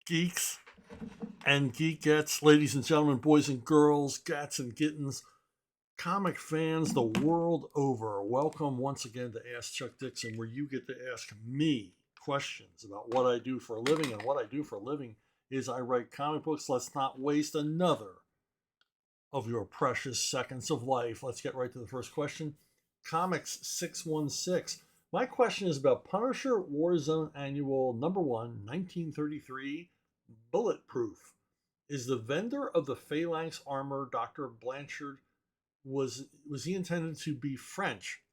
Geeks and geekettes, ladies and gentlemen, boys and girls, gats and kittens, comic fans the world over. Welcome once again to Ask Chuck Dixon, where you get to ask me questions about what I do for a living. And what I do for a living is I write comic books. Let's not waste another of your precious seconds of life. Let's get right to the first question. Comics 616. My question is about Punisher Warzone Annual number 1, 1933, Bulletproof. Is the vendor of the phalanx armor Dr. Blanchard was he intended to be French?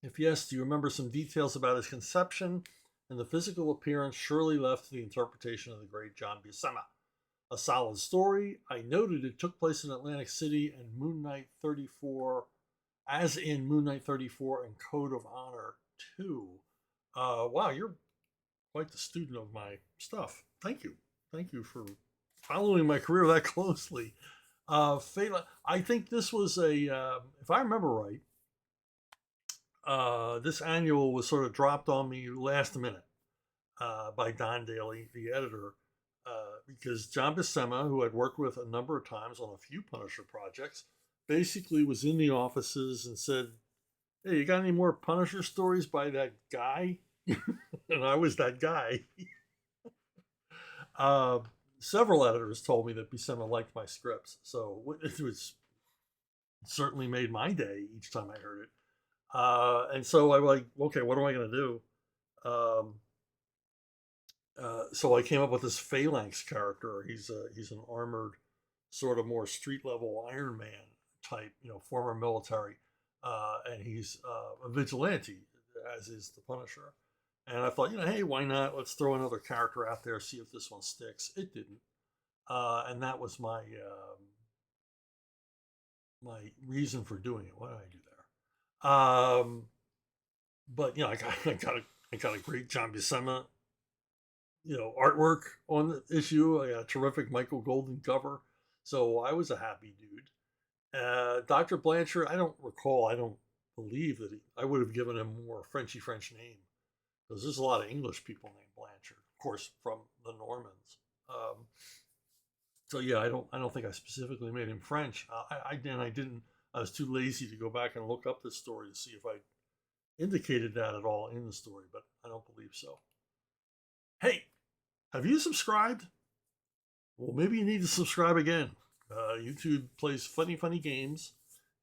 If yes, do you remember some details about his conception and the physical appearance surely left to the interpretation of the great John Buscema? A solid story. I noted it took place in Atlantic City and Moon Knight 34, as in Moon Knight 34 and Code of Honor 2. Wow, you're quite the student of my stuff. Thank you. Thank you for following my career that closely. I think this was if I remember right, this annual was sort of dropped on me last minute by Don Daly, the editor, because John Buscema, who I'd worked with a number of times on a few Punisher projects, basically was in the offices and said, "Hey, you got any more Punisher stories by that guy?" And I was that guy. uh, Several editors told me that Buscema liked my scripts, so it was certainly made my day each time I heard it. And so I'm like, okay, what am I going to do? Um, so I came up with this Phalanx character. He's an armored, sort of more street level Iron Man type, former military, and he's a vigilante, as is the Punisher. And I thought, hey, why not? Let's throw another character out there, see if this one sticks. It didn't, and that was my reason for doing it. What did I do there? But I got a great John Buscema artwork on the issue. I got a terrific Michael Golden cover, so I was a happy dude. Dr. Blanchard, I don't recall. I don't believe that I would have given him more Frenchy French name because there's a lot of English people named Blanchard, of course, from the Normans. So yeah, I don't think I specifically made him French. I didn't. I was too lazy to go back and look up this story to see if I indicated that at all in the story, but I don't believe so. Hey, have you subscribed? Well, maybe you need to subscribe again. YouTube plays funny games,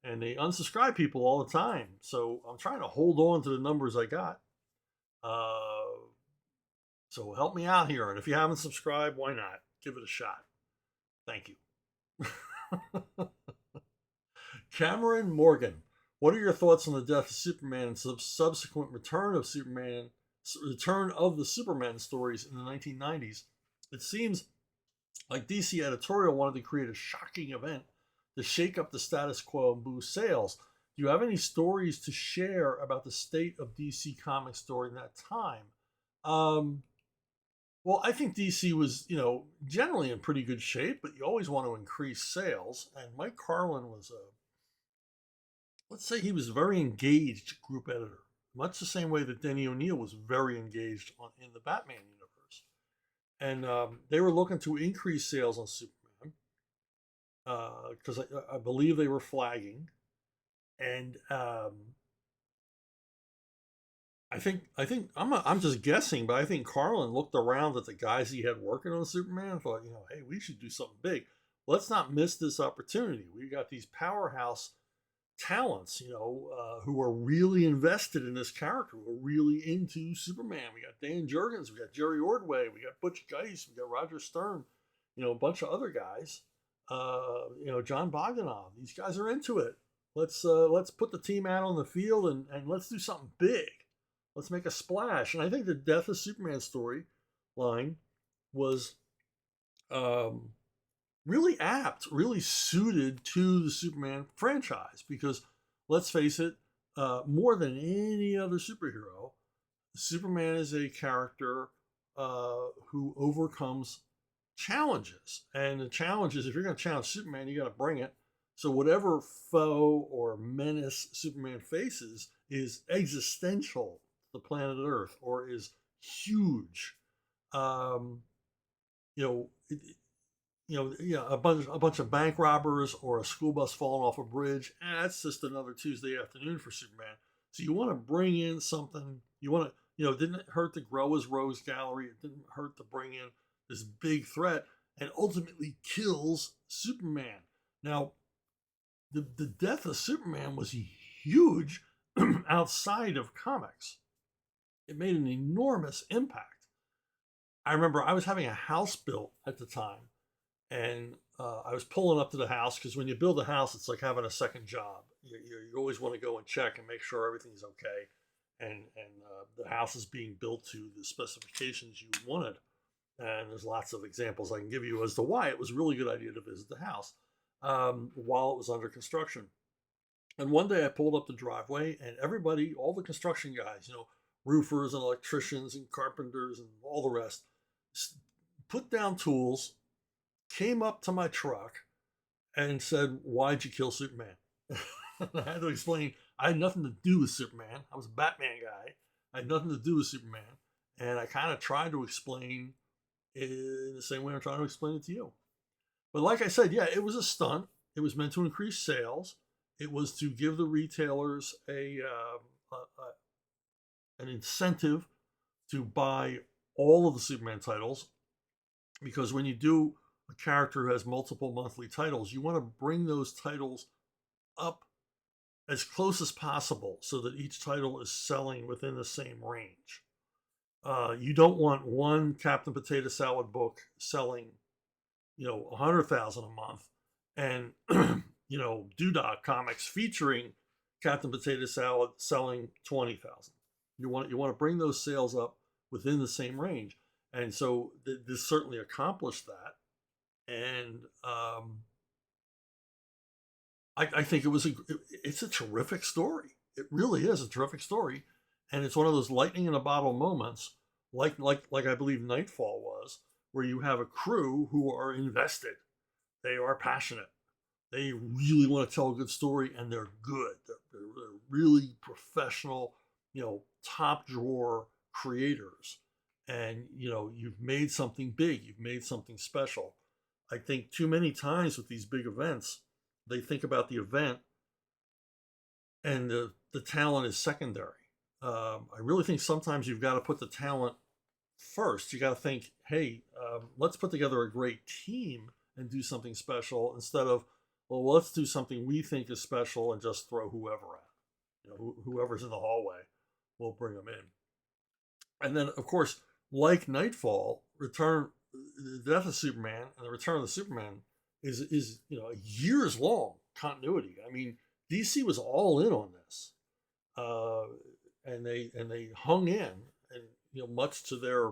and they unsubscribe people all the time. So I'm trying to hold on to the numbers I got. Uh, so help me out here. And if you haven't subscribed, why not? Give it a shot. Thank you. Cameron Morgan, what are your thoughts on the death of Superman and subsequent return of the Superman stories in the 1990s? It seems like DC editorial wanted to create a shocking event to shake up the status quo and boost sales. Do you have any stories to share about the state of DC Comics during that time? Um, well, I think DC was, generally in pretty good shape, but you always want to increase sales. And Mike Carlin was let's say he was a very engaged group editor, much the same way that Denny O'Neil was very engaged in the Batman universe. And they were looking to increase sales on Superman because I believe they were flagging. And I think I'm just guessing, but I think Carlin looked around at the guys he had working on Superman and thought, hey, we should do something big. Let's not miss this opportunity. We got these powerhouse talents, who are really invested in this character, who are really into Superman. We got Dan Jurgens, we got Jerry Ordway, we got Butch Guice, we got Roger Stern, a bunch of other guys. John Bogdanov. These guys are into it. Let's put the team out on the field and let's do something big. Let's make a splash. And I think the death of Superman story line was really apt, really suited to the Superman franchise because let's face it, more than any other superhero, Superman is a character who overcomes challenges. And the challenge is if you're going to challenge Superman, you got to bring it. So whatever foe or menace Superman faces is existential to the planet Earth or is huge. Um, you know, a bunch of bank robbers or a school bus falling off a bridge. That's just another Tuesday afternoon for Superman. So you want to bring in something. You want to, it didn't hurt to grow his Rose Gallery. It didn't hurt to bring in this big threat and ultimately kills Superman. Now, the death of Superman was huge outside of comics. It made an enormous impact. I remember I was having a house built at the time, and I was pulling up to the house because when you build a house, it's like having a second job. You always want to go and check and make sure everything's okay, and the house is being built to the specifications you wanted. And there's lots of examples I can give you as to why it was a really good idea to visit the house while it was under construction. And one day I pulled up the driveway, and everybody, all the construction guys, roofers and electricians and carpenters and all the rest, put down tools, came up to my truck, and said, "Why'd you kill Superman?" I had to explain. I had nothing to do with Superman. I was a Batman guy. I had nothing to do with Superman. And I kind of tried to explain in the same way I'm trying to explain it to you. But like I said, yeah, it was a stunt. It was meant to increase sales. It was to give the retailers an incentive to buy all of the Superman titles, because when you do a character who has multiple monthly titles, you want to bring those titles up as close as possible so that each title is selling within the same range. You don't want one Captain Potato Salad book selling, 100,000 a month, and Doodah Comics featuring Captain Potato Salad selling 20,000. You want to bring those sales up within the same range, and so this certainly accomplished that. And I think it's a terrific story. It really is a terrific story, and it's one of those lightning in a bottle moments, like I believe Nightfall was, where you have a crew who are invested, they are passionate, they really want to tell a good story, and they're good. They're really professional, top drawer creators, and you've made something big, you've made something special. I think too many times with these big events, they think about the event and the talent is secondary. I really think sometimes you've got to put the talent first. You got to think, hey, let's put together a great team and do something special instead of, well, let's do something we think is special and just throw whoever at. Whoever's in the hallway, we'll bring them in. And then, of course, like Nightfall, the Death of Superman and the Return of the Superman is a years long continuity. I mean, DC was all in on this, and they hung in, and much to their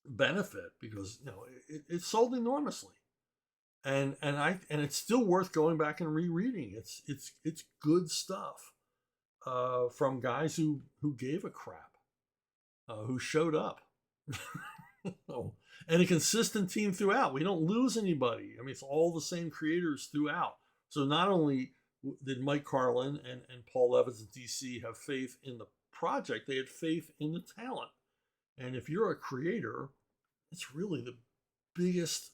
benefit, because it sold enormously, and it's still worth going back and rereading. It's good stuff from guys who gave a crap, who showed up. Oh, and a consistent team throughout. We don't lose anybody. I mean, it's all the same creators throughout. So not only did Mike Carlin and Paul Evans at DC have faith in the project, they had faith in the talent. And if you're a creator, it's really the biggest,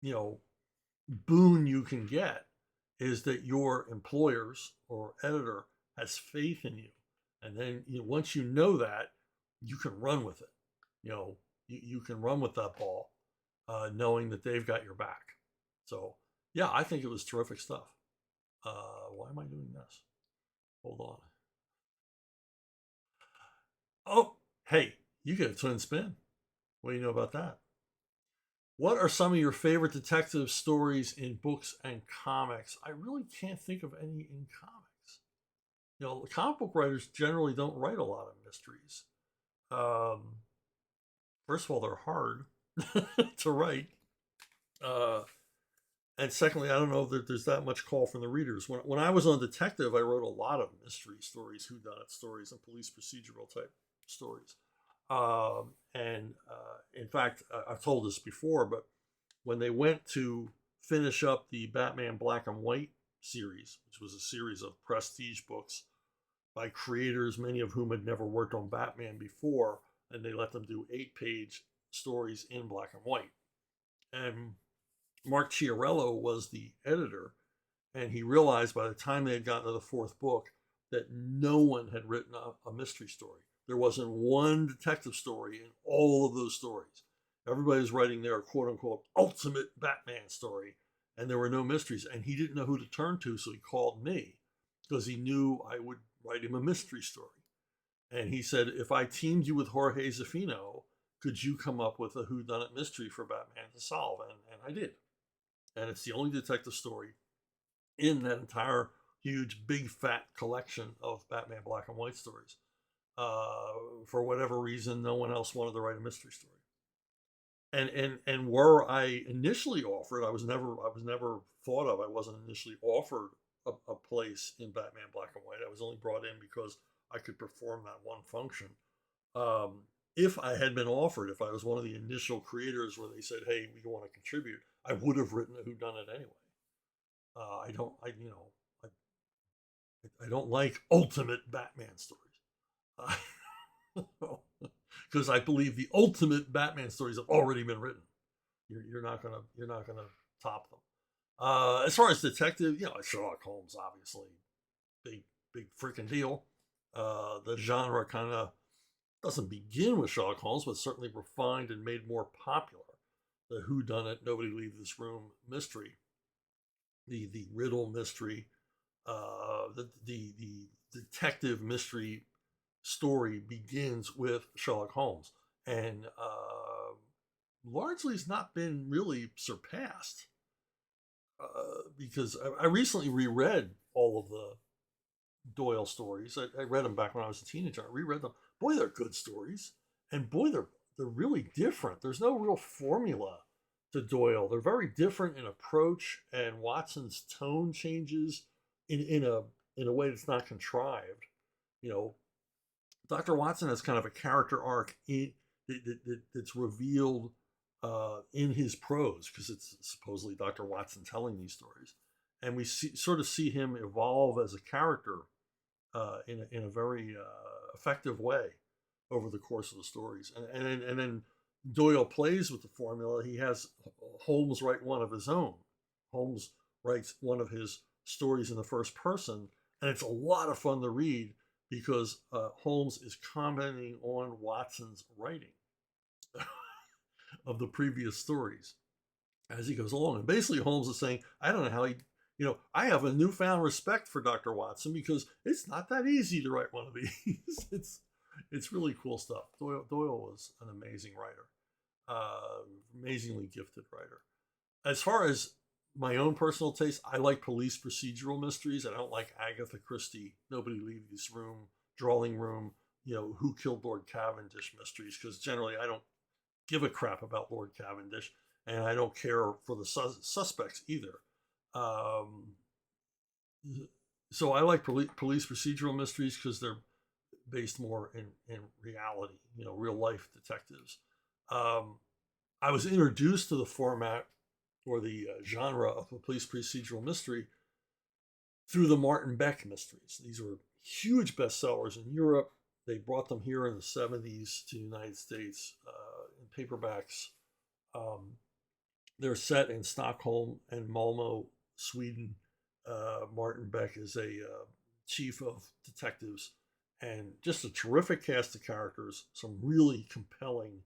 boon you can get, is that your employers or editor has faith in you. And then once you know that, you can run with it. You can run with that ball, knowing that they've got your back. So, yeah, I think it was terrific stuff. Why am I doing this? Hold on. Oh, hey, you get a twin spin. What do you know about that? What are some of your favorite detective stories in books and comics? I really can't think of any in comics. The comic book writers generally don't write a lot of mysteries. Um, First of all, they're hard to write. Uh, and secondly, I don't know that there's that much call from the readers. When I was on detective, I wrote a lot of mystery stories, whodunit stories, and police procedural type stories. And in fact, I've told this before, but when they went to finish up the Batman Black and White series, which was a series of prestige books by creators, many of whom had never worked on Batman before, and they let them do 8-page stories in black and white. And Mark Chiarello was the editor, and he realized by the time they had gotten to the fourth book that no one had written a mystery story. There wasn't one detective story in all of those stories. Everybody was writing their quote unquote ultimate Batman story, and there were no mysteries. And he didn't know who to turn to, so he called me because he knew I would write him a mystery story. And he said, if I teamed you with Jorge Zaffino, could you come up with a whodunit mystery for Batman to solve? And I did. And it's the only detective story in that entire huge, big, fat collection of Batman black and white stories. For whatever reason, no one else wanted to write a mystery story. And were I initially offered, I was never thought of. I wasn't initially offered a place in Batman black and white. I was only brought in because I could perform that one function. Um, if I had been offered, if I was one of the initial creators where they said, "Hey, we want to contribute," I would have written a whodunit anyway. I don't, I you know, I don't like ultimate Batman stories because I believe the ultimate Batman stories have already been written. You're not gonna top them. As far as detective, Sherlock Holmes, obviously, big freaking deal. The genre kind of doesn't begin with Sherlock Holmes, but certainly refined and made more popular the Who Done It, Nobody Leave This Room mystery, the riddle mystery, the detective mystery story begins with Sherlock Holmes, and largely has not been really surpassed because I recently reread all of the Doyle stories. I read them back when I was a teenager. I reread them. Boy, they're good stories, and boy, they're really different. There's no real formula to Doyle. They're very different in approach, and Watson's tone changes in a way that's not contrived. You know, Dr. Watson has kind of a character arc that's revealed in his prose because it's supposedly Dr. Watson telling these stories, and we sort of see him evolve as a character in a very effective way over the course of the stories, and then Doyle plays with the formula. He has Holmes write one of his own. Holmes writes one of his stories in the first person, and it's a lot of fun to read because Holmes is commenting on Watson's writing of the previous stories as he goes along. And basically, Holmes is saying, I don't know how I have a newfound respect for Dr. Watson because it's not that easy to write one of these. it's really cool stuff. Doyle was an amazing writer, amazingly gifted writer. As far as my own personal taste, I like police procedural mysteries. I don't like Agatha Christie, Nobody Leave This Room, Drawing Room, Who Killed Lord Cavendish mysteries, because generally I don't give a crap about Lord Cavendish, and I don't care for the suspects either. Um, so I like police procedural mysteries because they're based more in reality, real life detectives. Um, I was introduced to the format or the genre of a police procedural mystery through the Martin Beck mysteries. These were huge bestsellers in Europe. They brought them here in the 70s to the United States in paperbacks. Um, they're set in Stockholm and Malmo, Sweden. Martin Beck is a chief of detectives and just a terrific cast of characters, some really compelling,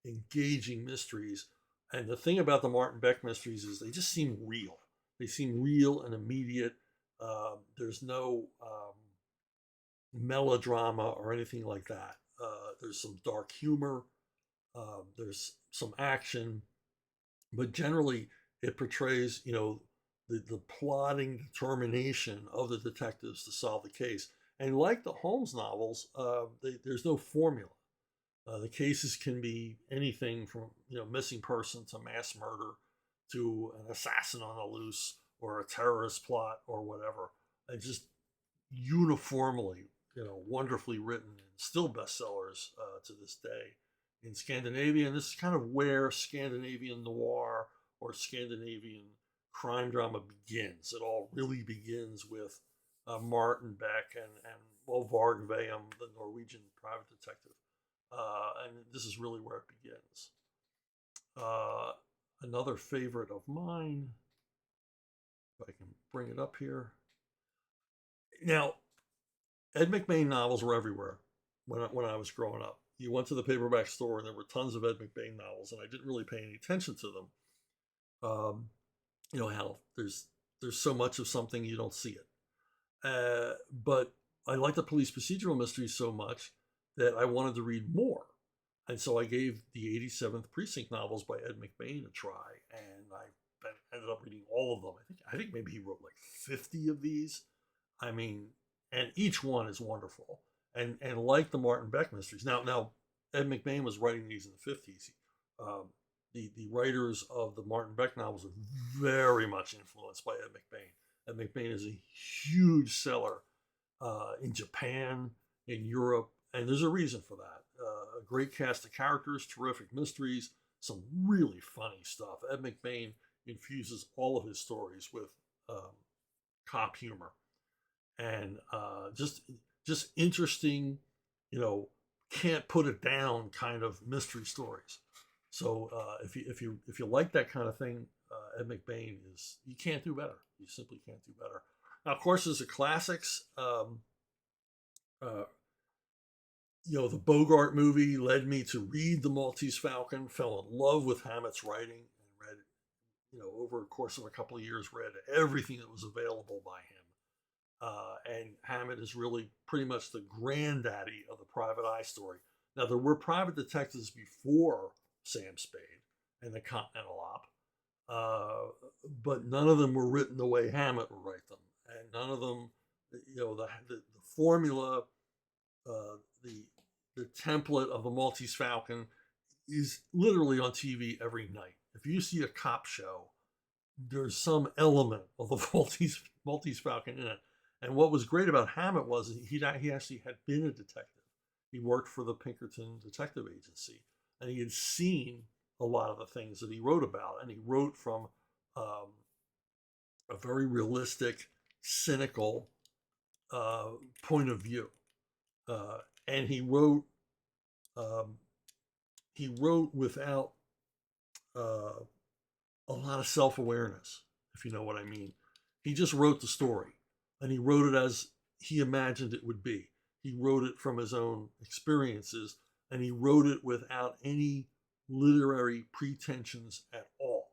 engaging mysteries. And the thing about the Martin Beck mysteries is they just seem real. They seem real and immediate. There's no melodrama or anything like that. There's some dark humor. There's some action, but generally it portrays, the plotting determination of the detectives to solve the case. And like the Holmes novels, there's no formula. The cases can be anything from missing person to mass murder to an assassin on the loose or a terrorist plot or whatever. And just uniformly, wonderfully written and still bestsellers to this day in Scandinavia. And this is kind of where Scandinavian noir or Scandinavian crime drama begins. It all really begins with Martin Beck and Varg Veum, the Norwegian private detective. And this is really where it begins. Uh, Another favorite of mine, if I can bring it up here. Now, Ed McBain novels were everywhere when I was growing up. You went to the paperback store and there were tons of Ed McBain novels, and I didn't really pay any attention to them. Um, you know how there's so much of something you don't see it. But I like the police procedural mysteries so much that I wanted to read more. And so I gave the 87th Precinct novels by Ed McBain a try, and I ended up reading all of them. I think maybe he wrote like 50 of these. I mean, and each one is wonderful. And like the Martin Beck mysteries. Now Ed McBain was writing these in the 50s. Um, the writers of the Martin Beck novels are very much influenced by Ed McBain. Ed McBain is a huge seller in Japan, in Europe, and there's a reason for that. A great cast of characters, terrific mysteries, some really funny stuff. Ed McBain infuses all of his stories with um, cop humor and just interesting, you know, can't put it down kind of mystery stories. So if you like that kind of thing, Ed McBain is you can't do better. You simply can't do better. Now, of course, there's the classics. Uh, the Bogart movie led me to read The Maltese Falcon. Fell in love with Hammett's writing and read, over a course of a couple of years, read everything that was available by him. And Hammett is really pretty much the granddaddy of the private eye story. Now, there were private detectives before Sam Spade and the Continental Op, but none of them were written the way Hammett would write them. And none of them, the formula, uh, the, the template of the Maltese Falcon is literally on TV every night. If you see a cop show, there's some element of the Maltese Falcon in it. And what was great about Hammett was he actually had been a detective. He worked for the Pinkerton Detective Agency, and he had seen a lot of the things that he wrote about. And he wrote from um, a very realistic, cynical uh, point of view. And um, he wrote without uh, a lot of self awareness, if you know what I mean. He just wrote the story, and he wrote it as he imagined it would be. He wrote it from his own experiences, and he wrote it without any literary pretensions at all.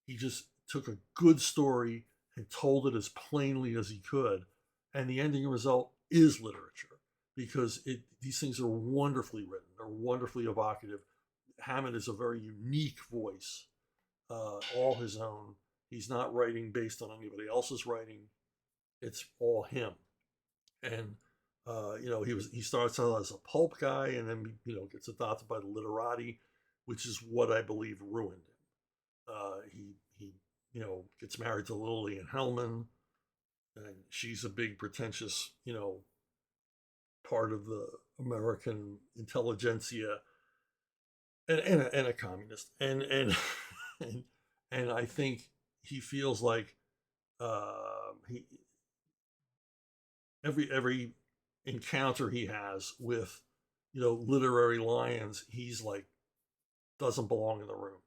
He just took a good story and told it as plainly as he could, and the ending result is literature because these things are wonderfully written. They're wonderfully evocative. Hammett is a very unique voice, all his own. He's not writing based on anybody else's writing. It's all him. And he starts out as a pulp guy, and then gets adopted by the literati, which is what I believe ruined him. He gets married to Lillian Hellman, and she's a big pretentious part of the American intelligentsia, and a communist, and and and I think he feels like he every encounter he has with literary lions, he's like doesn't belong in the room.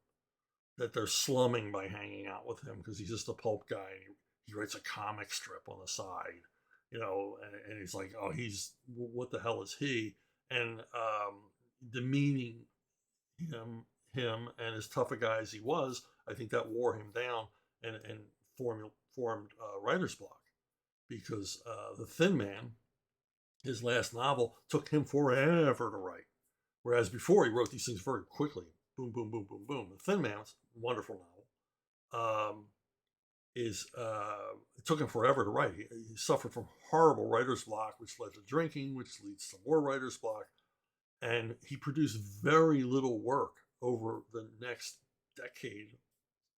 That they're slumming by hanging out with him because he's just a pulp guy. And he writes a comic strip on the side, and he's like, oh, he's what the hell is he? And demeaning him and as tough a guy as he was, I think that wore him down and formed writer's block because the Thin Man, his last novel, took him forever to write, whereas before he wrote these things very quickly. Boom, boom, boom, boom, boom. The Thin Man, a wonderful novel, it took him forever to write. He suffered from horrible writer's block, which led to drinking, which leads to more writer's block, and he produced very little work over the next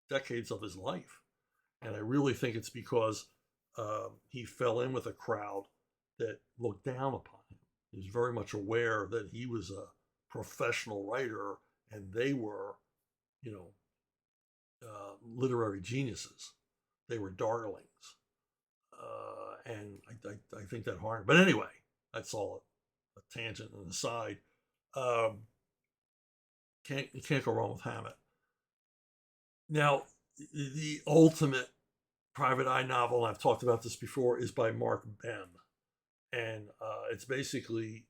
decades of his life. And I really think it's because he fell in with a crowd that looked down upon him. He was very much aware that he was a professional writer and they were, literary geniuses. They were darlings. And I think that harmed. But anyway, that's all a tangent and aside. Um, you can't go wrong with Hammett. Now, the ultimate private eye novel, and I've talked about this before, is by Mark Bem. And it's basically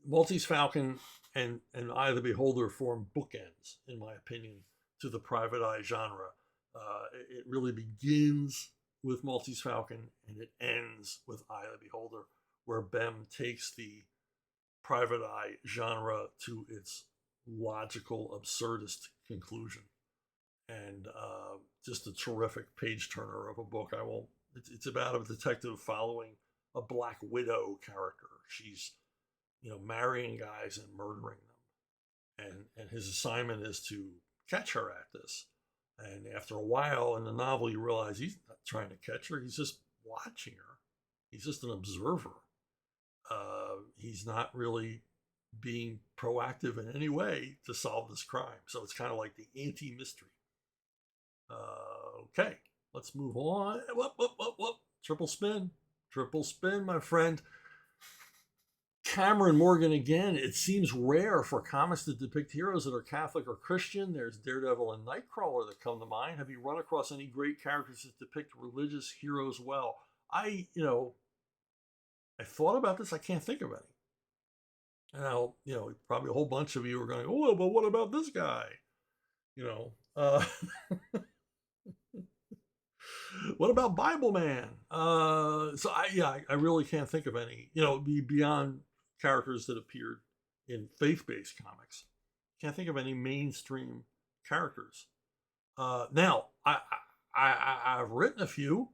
Maltese Falcon and Eye of the Beholder form bookends, in my opinion, to the private eye genre. It really begins with Maltese Falcon and it ends with Eye of the Beholder, where Bem takes the private eye genre to its logical, absurdist conclusion. And just a terrific page turner of a book. I won't. It's about a detective following a Black Widow character. She's marrying guys and murdering them, and his assignment is to catch her at this. And after a while in the novel, you realize he's not trying to catch her; he's just watching her. He's just an observer. He's not really being proactive in any way to solve this crime. So it's kind of like the anti-mystery. Okay, let's move on. Whoop, whoop, whoop, whoop. Triple spin, my friend. Cameron Morgan again. It seems rare for comics to depict heroes that are Catholic or Christian. There's Daredevil and Nightcrawler that come to mind. Have you run across any great characters that depict religious heroes well? I thought about this. I can't think of any. Now, probably a whole bunch of you are going, oh, but what about this guy? You know, what about Bible Man? I really can't think of any. Beyond characters that appeared in faith-based comics, can't think of any mainstream characters. Now, I've written a few.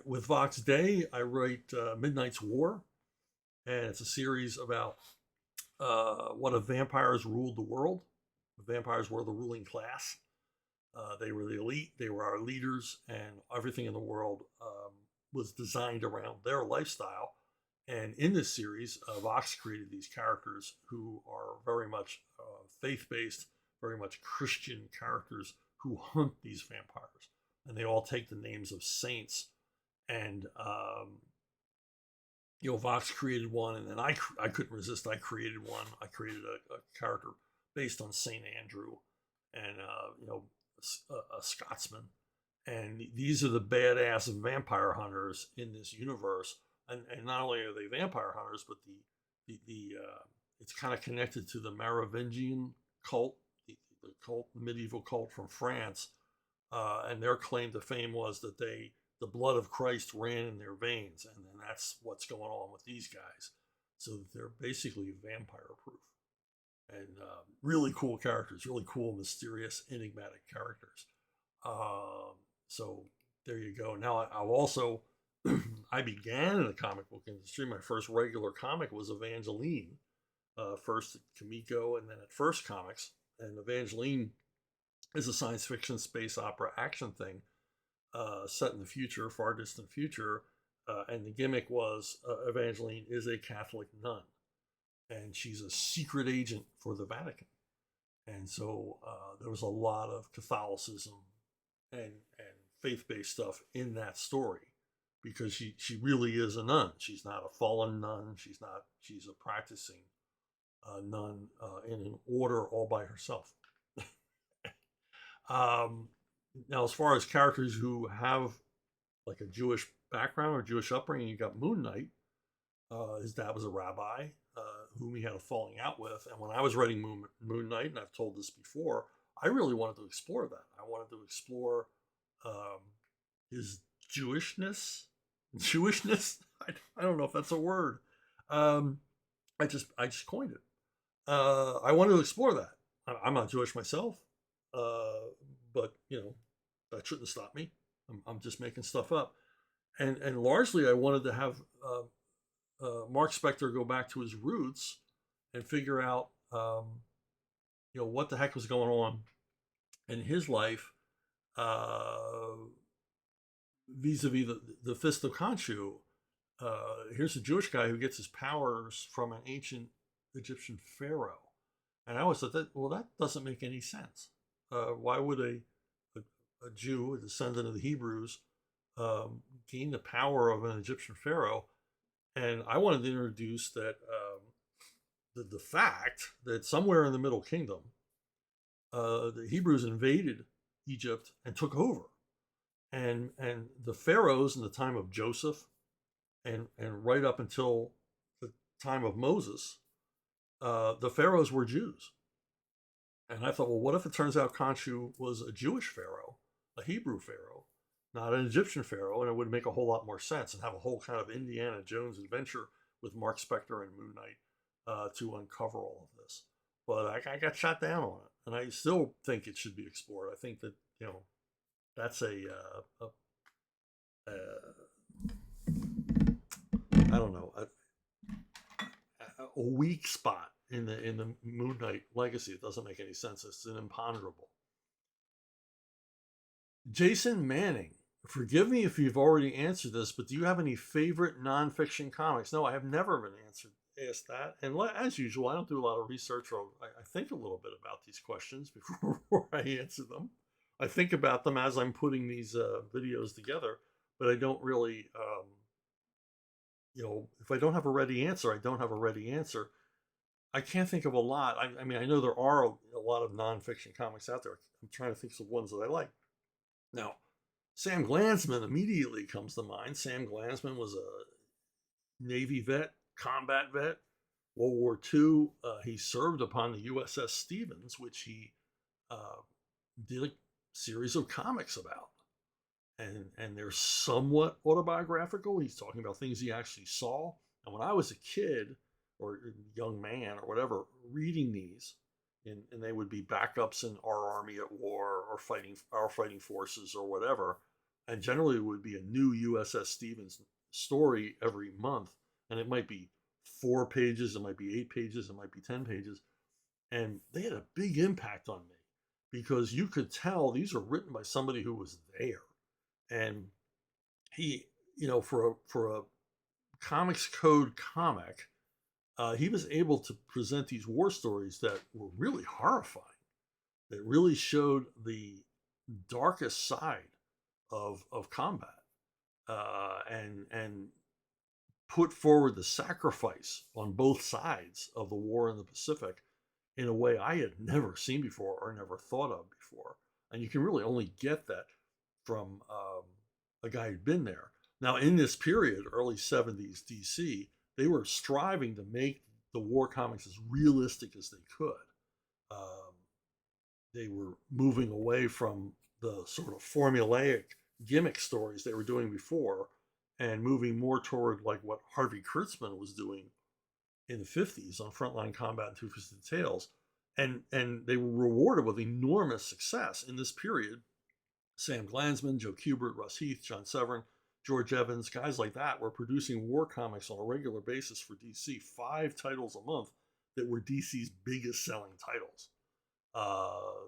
With Vox Day, I write Midnight's War, and it's a series about what if vampires ruled the world. The vampires were the ruling class. They were the elite. They were our leaders, and everything in the world was designed around their lifestyle. And in this series, Vox created these characters who are very much faith-based, very much Christian characters who hunt these vampires, and they all take the names of saints. And Vox created one, and then I couldn't resist. I created one. I created a character based on Saint Andrew, and a Scotsman. And these are the badass vampire hunters in this universe. And not only are they vampire hunters, but the it's kind of connected to the Merovingian cult, the cult, medieval cult from France. And their claim to fame was that the blood of Christ ran in their veins, and then that's what's going on with these guys. So they're basically vampire proof, and really cool characters, really cool, mysterious, enigmatic characters. So there you go. Now I've also I began in the comic book industry. My first regular comic was Evangeline, first at Kamiko and then at First Comics. And Evangeline is a science fiction space opera action thing set in the future, far distant future. And the gimmick was Evangeline is a Catholic nun, and she's a secret agent for the Vatican. And so there was a lot of Catholicism and faith based stuff in that story because she really is a nun. She's not a fallen nun. She's a practicing nun in an order all by herself. Now, as far as characters who have like a Jewish background or Jewish upbringing, you got Moon Knight. His dad was a rabbi whom he had a falling out with. And when I was writing Moon Knight, and I've told this before, I really wanted to explore that. I wanted to explore his Jewishness. Jewishness? I don't know if that's a word. I just coined it. I wanted to explore that. I'm not Jewish myself, but that shouldn't stop me. I'm just making stuff up, and largely I wanted to have Mark Spector go back to his roots and figure out what the heck was going on in his life vis-a-vis the Fist of Khonshu. Here's a Jewish guy who gets his powers from an ancient Egyptian pharaoh, and I always thought that doesn't make any sense. Why would a Jew, a descendant of the Hebrews, gain the power of an Egyptian pharaoh? And I wanted to introduce that the fact that somewhere in the Middle Kingdom, the Hebrews invaded Egypt and took over, and the pharaohs in the time of Joseph and right up until the time of Moses, the pharaohs were Jews. And I thought, well, what if it turns out Khonshu was a Jewish pharaoh, a Hebrew pharaoh, not an Egyptian pharaoh, and it would make a whole lot more sense and have a whole kind of Indiana Jones adventure with Mark Spector and Moon Knight to uncover all of this. But I got shot down on it, and I still think it should be explored. I think that that's a I don't know a weak spot in the Moon Knight legacy. It doesn't make any sense. It's an imponderable. Jason Manning, forgive me if you've already answered this, but do you have any favorite nonfiction comics? No, I have never been asked that. And as usual, I don't do a lot of research, or I think a little bit about these questions before I answer them. I think about them as I'm putting these videos together, but I don't really, if I don't have a ready answer, I don't have a ready answer. I can't think of a lot. I mean, I know there are a lot of nonfiction comics out there. I'm trying to think of the ones that I like. Now, Sam Glanzman immediately comes to mind. Sam Glanzman was a Navy vet, combat vet, World War II. He served upon the USS Stevens, which he uh, did a series of comics about. And they're somewhat autobiographical. He's talking about things he actually saw. And when I was a kid or a young man or whatever, reading these, and they would be backups in our army at war or fighting our fighting forces or whatever. And generally, it would be a new USS Stevens story every month, and it might be 4 pages, it might be 8 pages, it might be 10 pages, and they had a big impact on me because you could tell these are written by somebody who was there, and he, for a Comics Code comic, he was able to present these war stories that were really horrifying, that really showed the darkest side of combat, and put forward the sacrifice on both sides of the war in the Pacific in a way I had never seen before or never thought of before. And you can really only get that from a guy who'd been there. Now, in this period, early 70s DC, they were striving to make the war comics as realistic as they could. Um, they were moving away from the sort of formulaic gimmick stories they were doing before and moving more toward like what Harvey Kurtzman was doing in the 50s on Frontline Combat and Two-Fisted Tales. And they were rewarded with enormous success in this period. Sam Glanzman, Joe Kubert, Russ Heath, John Severin, George Evans, guys like that were producing war comics on a regular basis for DC, 5 titles a month that were DC's biggest selling titles.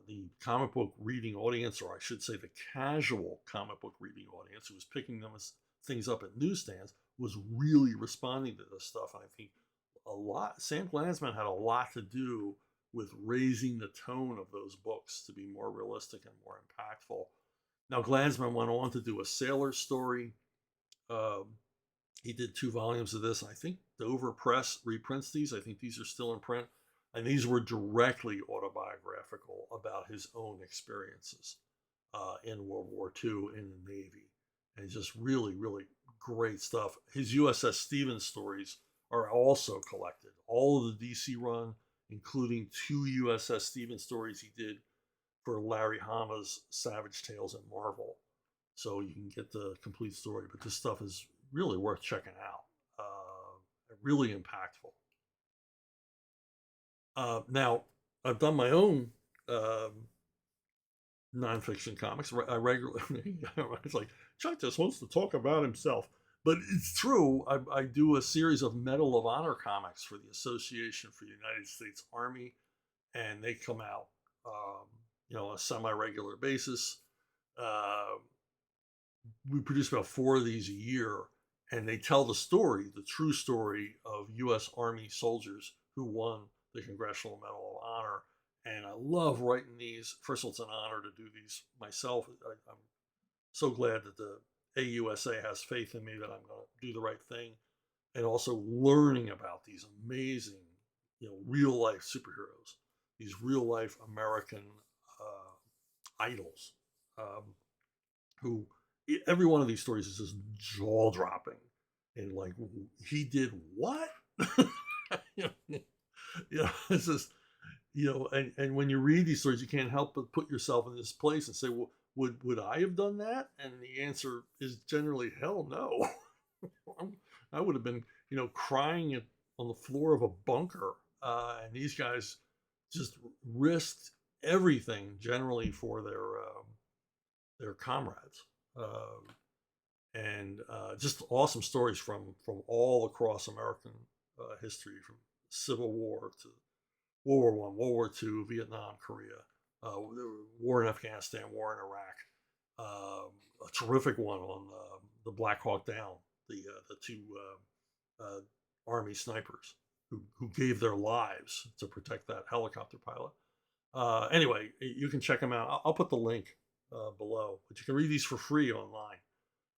The comic book reading audience, or I should say the casual comic book reading audience who was picking them as things up at newsstands, was really responding to this stuff. And I think Sam Glanzman had a lot to do with raising the tone of those books to be more realistic and more impactful. Now, Glanzman went on to do a sailor story. Um, he did 2 volumes of this. I think Dover Press reprints these. I think these are still in print. And these were directly autobiographical about his own experiences in World War II in the Navy. And just really, really great stuff. His USS Stevens stories are also collected. All of the DC run, including 2 USS Stevens stories he did for Larry Hama's Savage Tales at Marvel. So you can get the complete story. But this stuff is really worth checking out. Really impactful. Now, I've done my own nonfiction comics. I regularly, it's like, Chuck just wants to talk about himself. But it's true. I do a series of Medal of Honor comics for the Association for the United States Army, and they come out, on a semi-regular basis. We produce about 4 of these a year, and they tell the story, the true story of U.S. Army soldiers who won the Congressional Medal of Honor. And I love writing these. First of all, it's an honor to do these myself. I'm so glad that the AUSA has faith in me that I'm going to do the right thing. And also learning about these amazing, real life superheroes, these real life American idols, um, who every one of these stories is just jaw dropping, and like he did what? you know, it's just and when you read these stories, you can't help but put yourself in this place and say, well, would I have done that? And the answer is generally hell no. I would have been, crying on the floor of a bunker. And these guys just risked everything generally for their comrades. And just awesome stories from all across American history, from Civil War to World War One, World War Two, Vietnam, Korea, war in Afghanistan, war in Iraq. A terrific one on the Black Hawk Down, the two Army snipers who gave their lives to protect that helicopter pilot. Anyway, you can check them out. I'll put the link below, but you can read these for free online.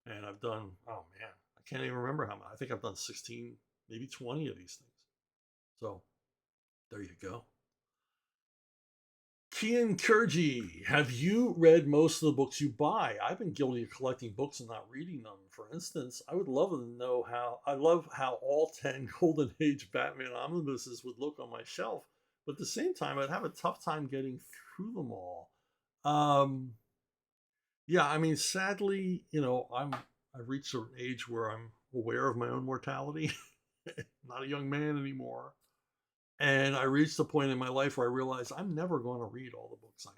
And I've done, oh man, I can't even remember how many. I think I've done 16, maybe 20 of these things. So there you go. Kian Kurji, have you read most of the books you buy? I've been guilty of collecting books and not reading them. For instance, I would love to know I love how all 10 Golden Age Batman omnibuses would look on my shelf, but at the same time, I'd have a tough time getting through them all. Yeah, I mean, sadly, I've reached a certain age where I'm aware of my own mortality. Not a young man anymore. And I reached a point in my life where I realized I'm never going to read all the books I own.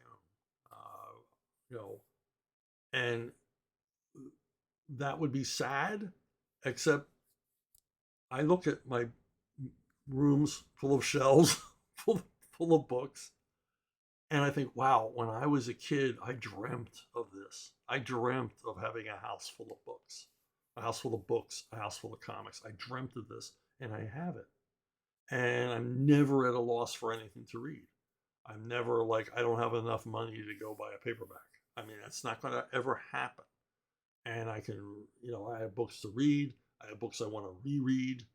And that would be sad, except I look at my rooms full of shelves, full of books, and I think, wow, when I was a kid, I dreamt of this. I dreamt of having a house full of books, a house full of books, a house full of comics. I dreamt of this, and I have it. And I'm never at a loss for anything to read. I'm never like, I don't have enough money to go buy a paperback. I mean, that's not going to ever happen. And I can, I have books to read. I have books I want to reread.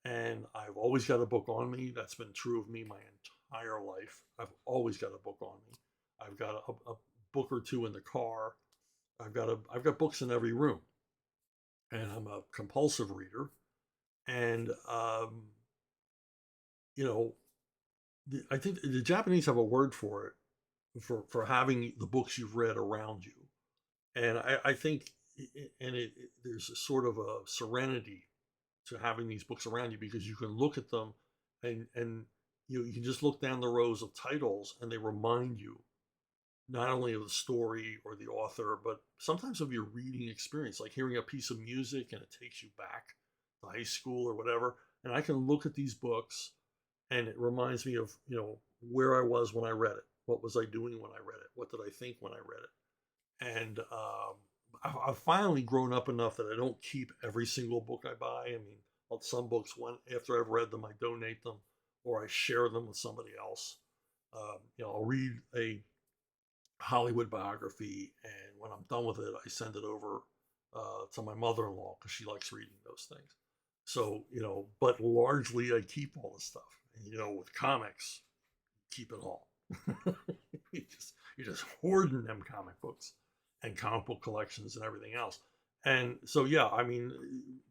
And I've always got a book on me. That's been true of me my entire life. I've always got a book on me. I've got a book or two in the car. I've got books in every room. And I'm a compulsive reader. And, I think the Japanese have a word for it, for having the books you've read around you. And I think, there's a sort of a serenity to having these books around you, because you can look at them and you can just look down the rows of titles and they remind you not only of the story or the author, but sometimes of your reading experience, like hearing a piece of music and it takes you back to high school or whatever. And I can look at these books and it reminds me of, where I was when I read it. What was I doing when I read it? What did I think when I read it? And I've finally grown up enough that I don't keep every single book I buy. I mean, some books, after I've read them, I donate them or I share them with somebody else. I'll read a Hollywood biography, and when I'm done with it, I send it over to my mother-in-law because she likes reading those things. So, but largely I keep all the stuff. And, with comics, keep it all. you're just hoarding them comic books and comic book collections and everything else. And so, yeah, I mean,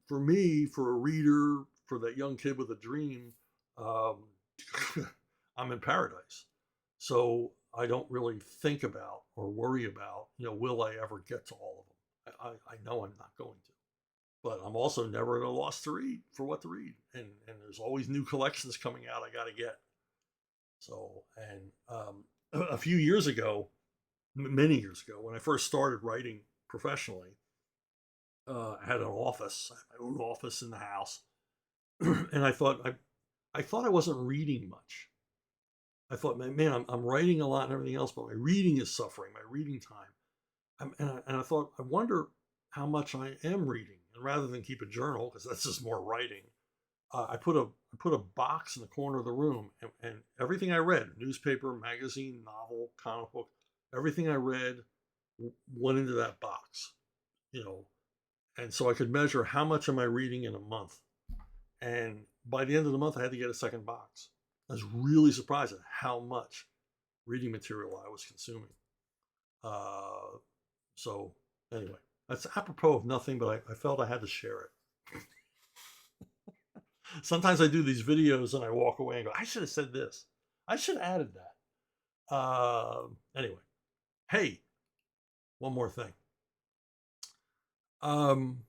for me, for a reader, for that young kid with a dream, I'm in paradise. So I don't really think about or worry about, will I ever get to all of them? I know I'm not going to. But I'm also never at a loss for what to read. And there's always new collections coming out I got to get. So, and a few years ago, many years ago, when I first started writing professionally, I had an office, my own office in the house. And I thought I wasn't reading much. I thought, man, I'm writing a lot and everything else, but my reading is suffering, my reading time. And I thought, I wonder how much I am reading. And rather than keep a journal, because that's just more writing, I put a box in the corner of the room, and everything I read, newspaper, magazine, novel, comic book, everything I read went into that box, and so I could measure how much am I reading in a month. And by the end of the month, I had to get a second box. I was really surprised at how much reading material I was consuming. So anyway, that's apropos of nothing, but I felt I had to share it. Sometimes I do these videos and I walk away and go, I should have said this. I should have added that. Anyway, hey, one more thing. Um,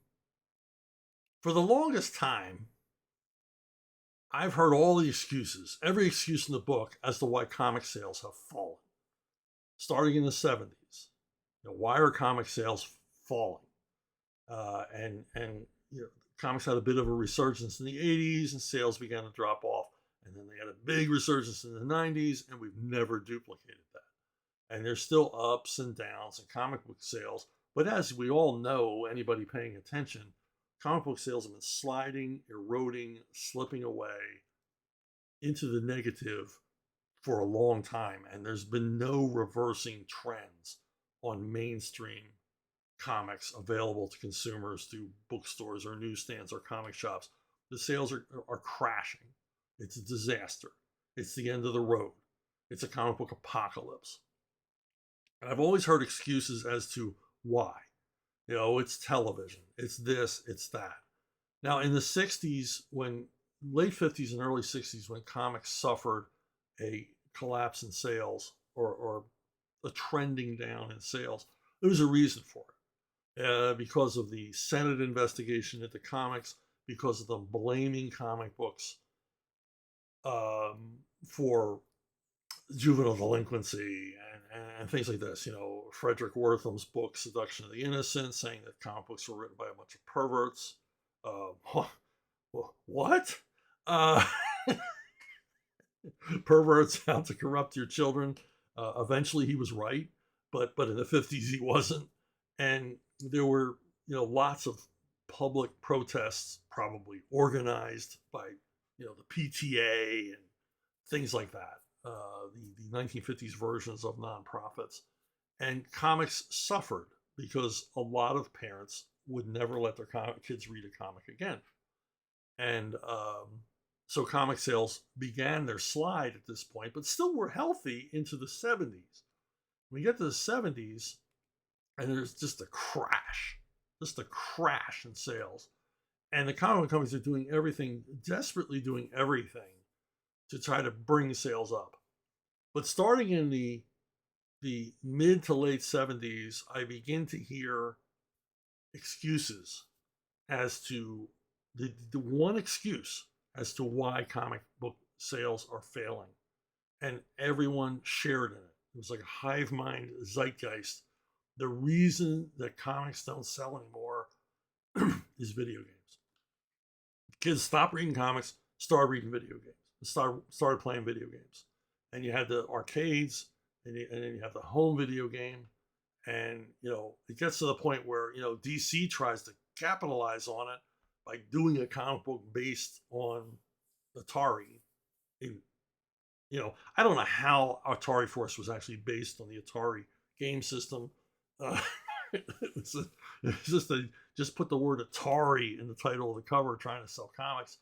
for the longest time, I've heard all the excuses, every excuse in the book as to why comic sales have fallen. Starting in the 70s, why are comic sales falling? And comics had a bit of a resurgence in the 80s, and sales began to drop off. And then they had a big resurgence in the 90s, and we've never duplicated that. And there's still ups and downs in comic book sales. But as we all know, anybody paying attention, comic book sales have been sliding, eroding, slipping away into the negative for a long time. And there's been no reversing trends on mainstream comics available to consumers through bookstores or newsstands or comic shops. The sales are crashing. It's a disaster. It's the end of the road. It's a comic book apocalypse. And I've always heard excuses as to why. It's television, it's this, it's that. Now, in the 60s, late 50s and early 60s, when comics suffered a collapse in sales or a trending down in sales, there was a reason for it. Because of the Senate investigation into comics, because of them blaming comic books for juvenile delinquency and things like this. Frederick Wortham's book, Seduction of the Innocent, saying that comic books were written by a bunch of perverts. What? Perverts out to corrupt your children. Eventually he was right, but in the 50s he wasn't. And there were, lots of public protests, probably organized by, the PTA and things like that. The 1950s versions of nonprofits. And comics suffered because a lot of parents would never let their kids read a comic again. And so comic sales began their slide at this point, but still were healthy into the 70s. When we get to the 70s, and there's just a crash in sales. And the comic companies are doing everything, desperately doing everything to try to bring sales up. But starting in the mid to late 70s, I begin to hear excuses as to the one excuse as to why comic book sales are failing. And everyone shared in it. It was like a hive mind zeitgeist. The reason that comics don't sell anymore is video games. Kids stopped reading comics, started reading video games, started playing video games. And you had the arcades, and then you have the home video game. And, it gets to the point where, DC tries to capitalize on it by doing a comic book based on Atari. I don't know how Atari Force was actually based on the Atari game system. It's just put the word Atari in the title of the cover, trying to sell comics.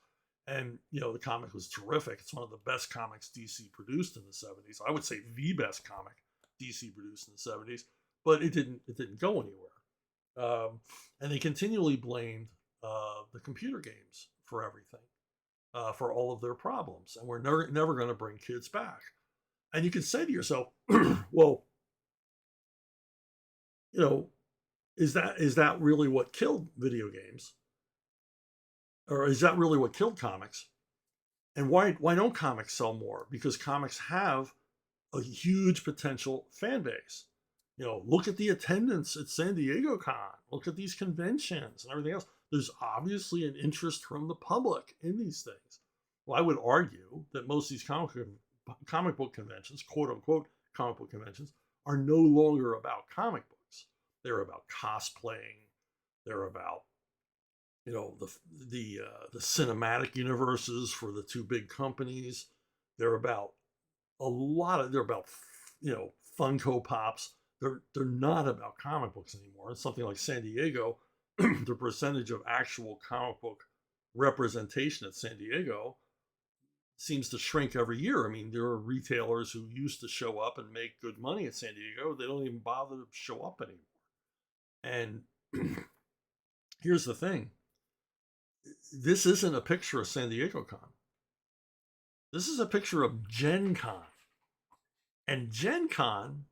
And, the comic was terrific. It's one of the best comics DC produced in the 70s. I would say the best comic DC produced in the 70s, but it didn't go anywhere. And they continually blamed the computer games for everything, for all of their problems. And we're never going to bring kids back. And you can say to yourself, well, is that really what killed video games? Or is that really what killed comics? And why don't comics sell more? Because comics have a huge potential fan base. Look at the attendance at San Diego Con. Look at these conventions and everything else. There's obviously an interest from the public in these things. Well, I would argue that most of these comic book conventions, quote unquote comic book conventions, are no longer about comic books. They're about cosplaying. They're about the cinematic universes for the two big companies. They're about they're about Funko Pops. They're not about comic books anymore. And something like San Diego, the percentage of actual comic book representation at San Diego seems to shrink every year. I mean, there are retailers who used to show up and make good money at San Diego. They don't even bother to show up anymore. And here's the thing. This isn't a picture of San Diego Con. This is a picture of Gen Con. And Gen Con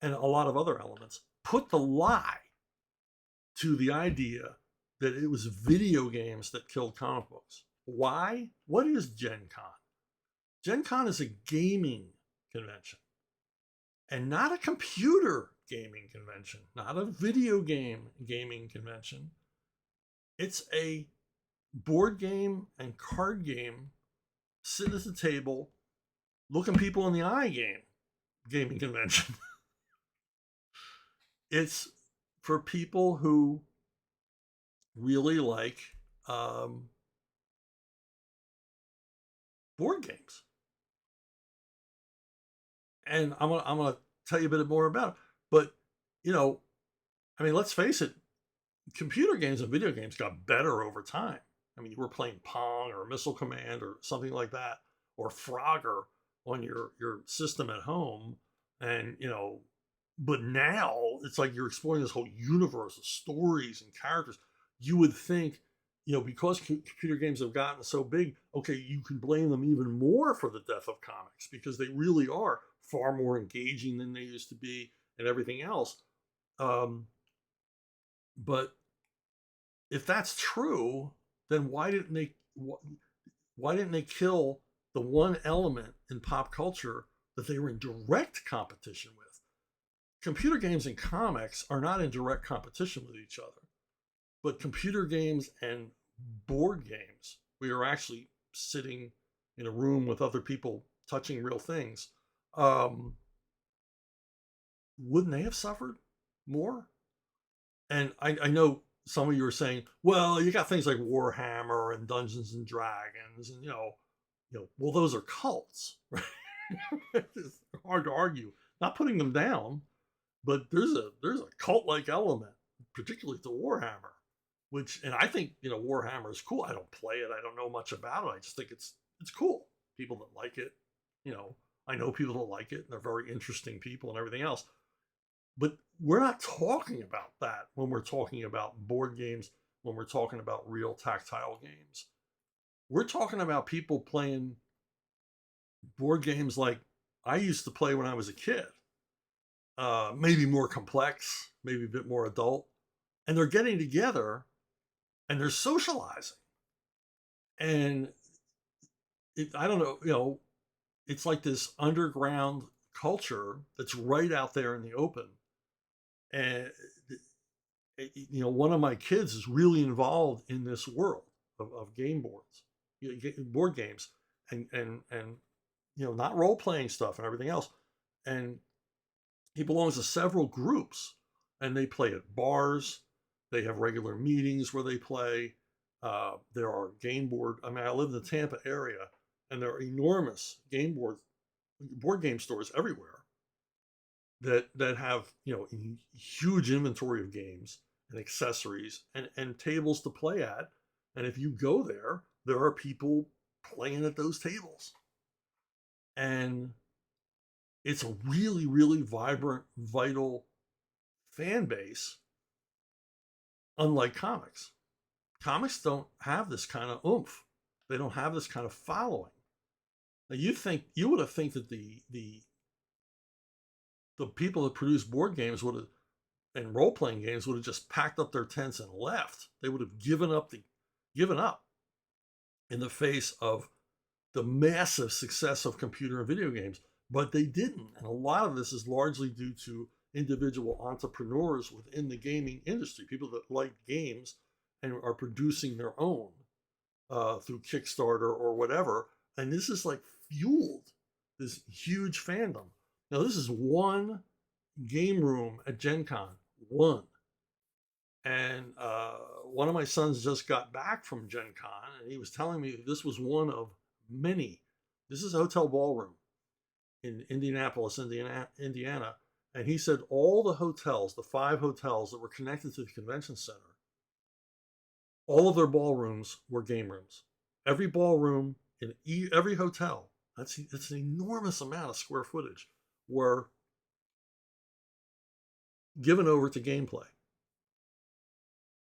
and a lot of other elements put the lie to the idea that it was video games that killed comic books. Why? What is Gen Con? Gen Con is a gaming convention and not a computer gaming convention, not a video game gaming convention. It's a board game and card game, sit at the table, looking people in the eye gaming convention. It's for people who really like board games. And I'm gonna tell you a bit more about it. But, I mean, let's face it, computer games and video games got better over time. I mean, you were playing Pong or Missile Command or something like that, or Frogger on your system at home. And, but now it's like you're exploring this whole universe of stories and characters. You would think, because computer games have gotten so big, okay, you can blame them even more for the death of comics because they really are far more engaging than they used to be and everything else. But if that's true, then why didn't they kill the one element in pop culture that they were in direct competition with? Computer games and comics are not in direct competition with each other, but computer games and board games, we are actually sitting in a room with other people touching real things. Wouldn't they have suffered more? And I know some of you are saying, well, you got things like Warhammer and Dungeons and Dragons, and well, those are cults, right? It's hard to argue. Not putting them down, but there's a cult-like element, particularly to Warhammer, and I think Warhammer is cool. I don't play it. I don't know much about it. I just think it's cool. People that like it, I know people that like it, and they're very interesting people and everything else. But we're not talking about that when we're talking about board games, when we're talking about real tactile games. We're talking about people playing board games like I used to play when I was a kid. Maybe more complex, maybe a bit more adult. And they're getting together and they're socializing. And I don't know, it's like this underground culture that's right out there in the open. And, one of my kids is really involved in this world of game boards, board games, and not role playing stuff and everything else. And he belongs to several groups, and they play at bars. They have regular meetings where they play. There are game board. I mean, I live in the Tampa area, and there are enormous board game stores everywhere that have huge inventory of games and accessories and tables to play at. And if you go there, there are people playing at those tables, and it's a really, really vibrant, vital fan base. Unlike comics, comics don't have this kind of oomph. They don't have this kind of following. Now you would have think that the people that produce board games and role playing games would have just packed up their tents and left. They would have given up in the face of the massive success of computer and video games, but they didn't. And a lot of this is largely due to individual entrepreneurs within the gaming industry, people that like games and are producing their own through Kickstarter or whatever. And this is like fueled this huge fandom. Now, this is one game room at Gen Con, one. And one of my sons just got back from Gen Con, and he was telling me this was one of many. This is a hotel ballroom in Indianapolis, Indiana. And he said all the hotels, the 5 hotels that were connected to the convention center, all of their ballrooms were game rooms. Every ballroom in every hotel, that's an enormous amount of square footage, were given over to gameplay.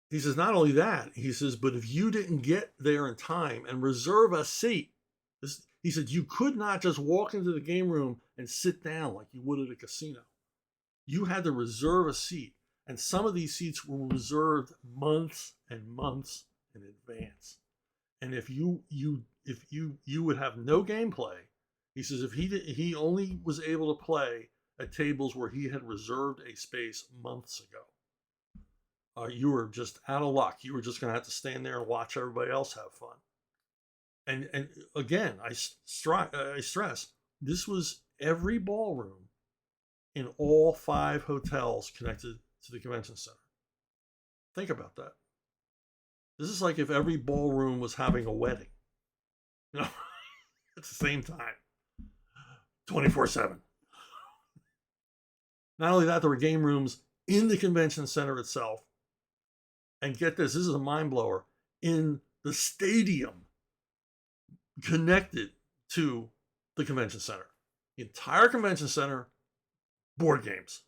He says, not only that, he says, but if you didn't get there in time and reserve a seat, he said, you could not just walk into the game room and sit down like you would at a casino. You had to reserve a seat. And some of these seats were reserved months and months in advance. And if you would have no gameplay, he says, if he only was able to play at tables where he had reserved a space months ago, you were just out of luck. You were just going to have to stand there and watch everybody else have fun. And again, I stress, this was every ballroom in all 5 hotels connected to the convention center. Think about that. This is like if every ballroom was having a wedding, at the same time, 24/7. Not only that, there were game rooms in the convention center itself. And get this is a mind blower, in the stadium connected to the convention center. The entire convention center, board games.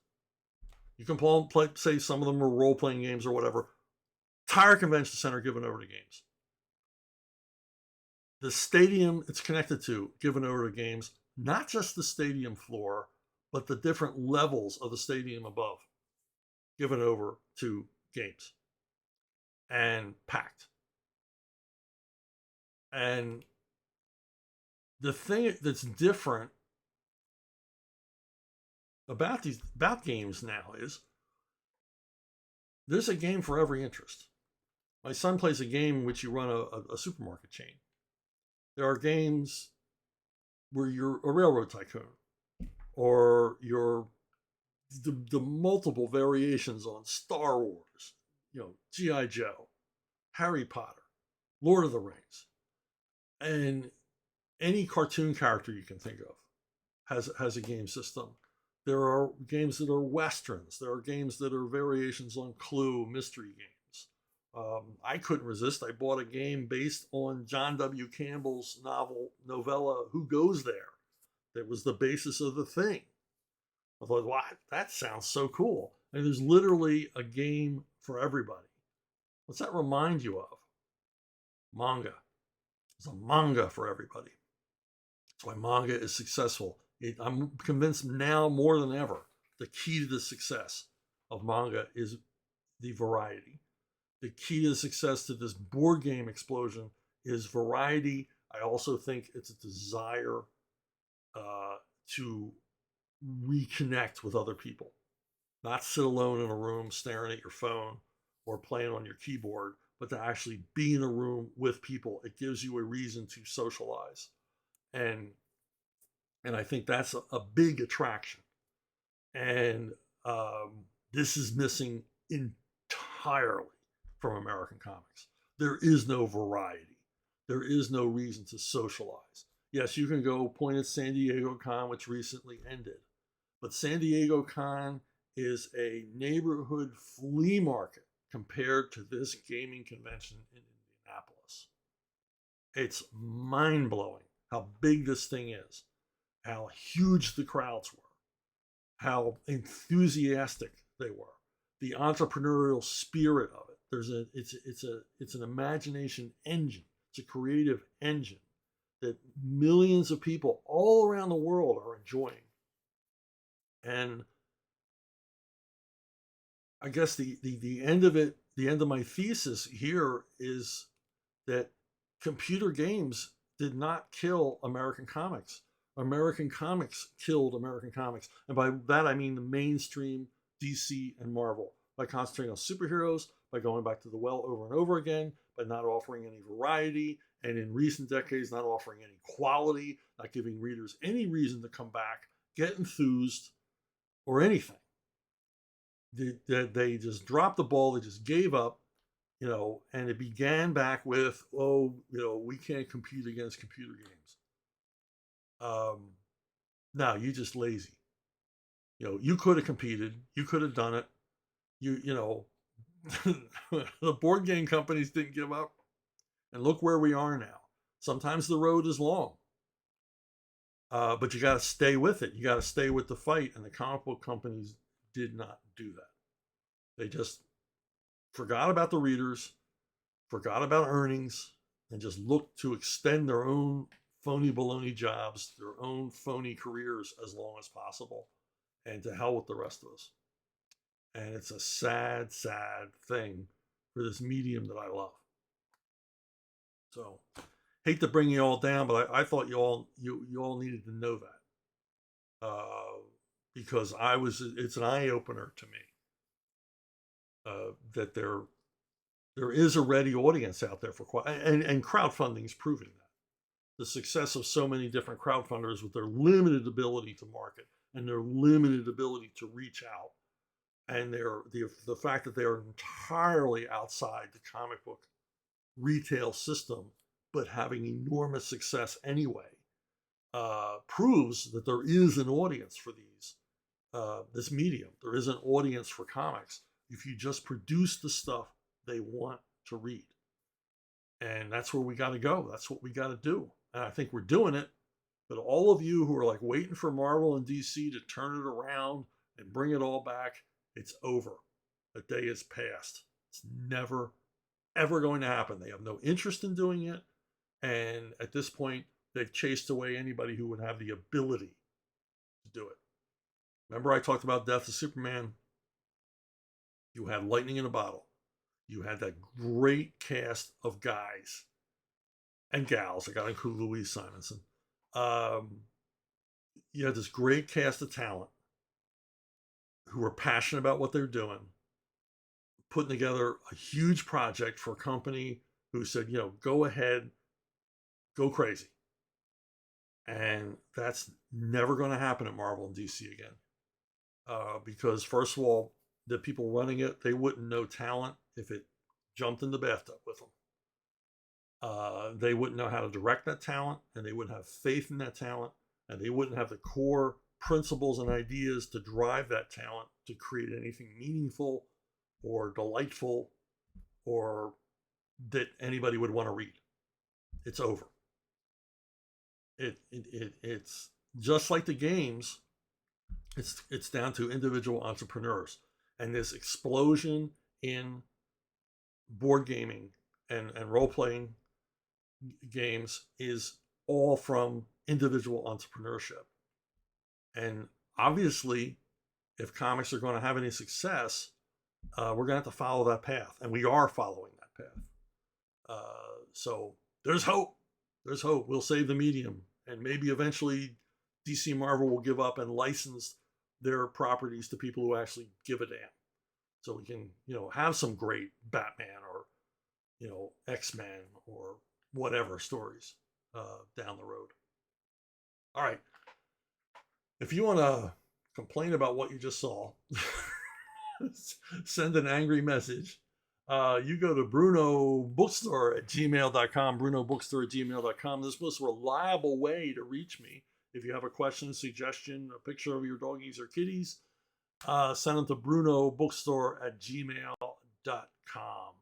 You can play, say some of them are role-playing games or whatever. Entire convention center given over to games. The stadium it's connected to, given over to games. Not just the stadium floor, but the different levels of the stadium above, given over to games. And packed. And the thing that's different about games now is there's a game for every interest. My son plays a game in which you run a supermarket chain. There are games where you're a railroad tycoon, or you're the multiple variations on Star Wars, G.I. Joe, Harry Potter, Lord of the Rings, and any cartoon character you can think of has a game system. There are games that are Westerns. There are games that are variations on Clue, mystery games. I couldn't resist. I bought a game based on John W. Campbell's novella, Who Goes There? That was the basis of The Thing. I thought, wow, that sounds so cool. And there's literally a game for everybody. What's that remind you of? Manga. There's a manga for everybody. That's why manga is successful. I'm convinced now more than ever, the key to the success of manga is the variety. The key to the success to this board game explosion is variety. I also think it's a desire to reconnect with other people. Not sit alone in a room staring at your phone or playing on your keyboard, but to actually be in a room with people. It gives you a reason to socialize. And I think that's a big attraction. And this is missing entirely from American comics. There is no variety. There is no reason to socialize. Yes, you can go point at San Diego Con, which recently ended. But San Diego Con is a neighborhood flea market compared to this gaming convention in Indianapolis. It's mind-blowing how big this thing is, how huge the crowds were, how enthusiastic they were, the entrepreneurial spirit of it. It's an imagination engine. It's a creative engine that millions of people all around the world are enjoying. And I guess the end of it, the end of my thesis here is that computer games did not kill American comics. American comics killed American comics. And by that, I mean the mainstream DC and Marvel, by concentrating on superheroes, by going back to the well over and over again, by not offering any variety, and in recent decades, not offering any quality, not giving readers any reason to come back, get enthused, or anything. They just dropped the ball, they just gave up, and it began back with, we can't compete against computer games. No, you're just lazy. You could have competed, you could have done it. The board game companies didn't give up. And look where we are now. Sometimes the road is long, but you got to stay with it. You got to stay with the fight. And the comic book companies did not do that. They just forgot about the readers, forgot about earnings, and just looked to extend their own phony baloney jobs, their own phony careers as long as possible, and to hell with the rest of us. And it's a sad, sad thing for this medium that I love. So, hate to bring you all down, but I thought you all needed to know that, because it's an eye opener to me, that there is a ready audience out there for and crowdfunding is proving that. The success of so many different crowdfunders with their limited ability to market and their limited ability to reach out, and the fact that they are entirely outside the comic book retail system, but having enormous success anyway, proves that there is an audience for this medium. There is an audience for comics if you just produce the stuff they want to read. And that's where we got to go. That's what we got to do. And I think we're doing it. But all of you who are like waiting for Marvel and DC to turn it around and bring it all back, it's over. The day is past. It's never, ever going to happen. They have no interest in doing it. And at this point, they've chased away anybody who would have the ability to do it. Remember I talked about Death of Superman? You had lightning in a bottle. You had that great cast of guys and gals. I got to include Louise Simonson. You had this great cast of talent who were passionate about what they're doing, putting together a huge project for a company who said, go ahead, go crazy. And that's never going to happen at Marvel and DC again. Because first of all, the people running it, they wouldn't know talent if it jumped in the bathtub with them. They wouldn't know how to direct that talent, and they wouldn't have faith in that talent, and they wouldn't have the core principles and ideas to drive that talent to create anything meaningful or delightful or that anybody would want to read. It's over. It's just like the games. It's down to individual entrepreneurs, and this explosion in board gaming and role-playing games is all from individual entrepreneurship. And obviously, if comics are going to have any success, we're going to have to follow that path, and we are following that path. So there's hope. There's hope. We'll save the medium, and maybe eventually DC Marvel will give up and license their properties to people who actually give a damn. So we can, have some great Batman or, X-Men or whatever stories down the road. All right. If you want to complain about what you just saw, send an angry message. You go to brunobookstore@gmail.com, brunobookstore@gmail.com. This is the most reliable way to reach me. If you have a question, suggestion, a picture of your doggies or kitties, send them to brunobookstore@gmail.com.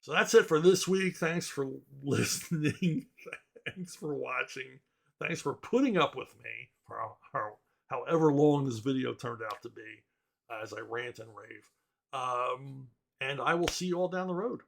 So that's it for this week. Thanks for listening. Thanks for watching. Thanks for putting up with me for however long this video turned out to be as I rant and rave. And I will see you all down the road.